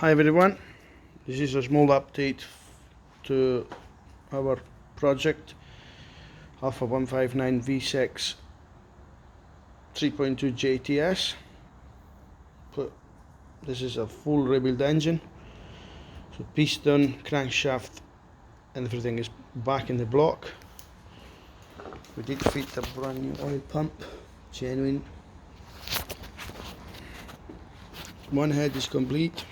Hi everyone, this is a small update to our project Alfa 159 V6 3.2 JTS. This is a full rebuild engine, so piston, crankshaft, everything is back in the block. We did fit a brand new oil pump, genuine. One head is complete.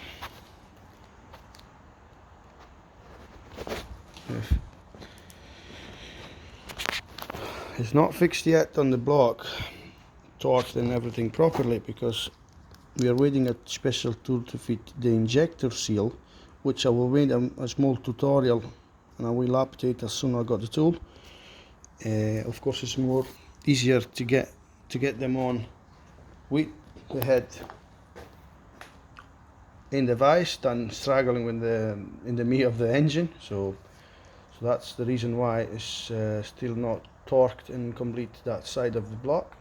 It's not fixed yet on the block, torqued and everything properly, because we are waiting a special tool to fit the injector seal, which I will make a small tutorial and I will update as soon as I got the tool. Of course, it's more easier to get them on with the head in the vise than struggling with in the meat of the engine. So that's the reason why it's still not torqued and complete that side of the block.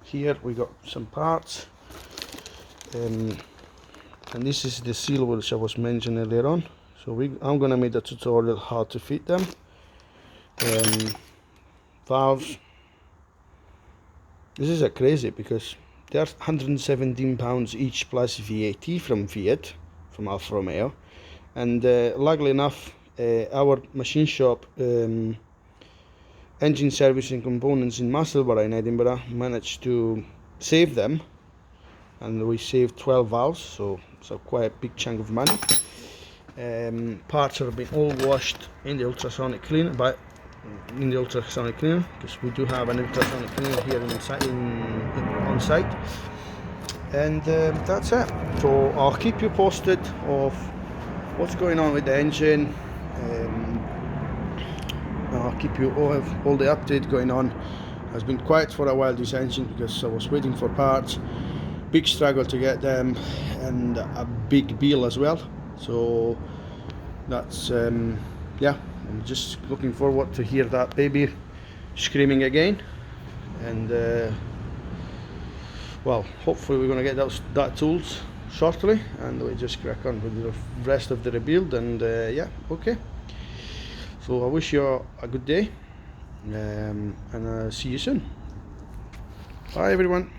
Here we got some parts, and this is the seal which I was mentioning earlier on. So I'm gonna make a tutorial how to fit them. Valves. This is a crazy because they're £117 each plus VAT from Fiat, from Alfa Romeo, and luckily enough, our machine shop, engine servicing components in Musselburgh in Edinburgh, managed to save them, and we saved 12 valves, so it's a quite a big chunk of money. Parts have been all washed in the ultrasonic cleaner, because we do have an ultrasonic cleaner here on site, and that's it. So I'll keep you posted of what's going on with the engine. I'll keep you all the update going on. Has been quiet for a while, this engine, because I was waiting for parts. Big struggle to get them, and a big bill as well. So that's yeah, I'm just looking forward to hear that baby screaming again, and well, hopefully we're going to get that tools shortly, and we just crack on with the rest of the rebuild. And yeah, okay, so I wish you a good day, and see you soon. Bye everyone.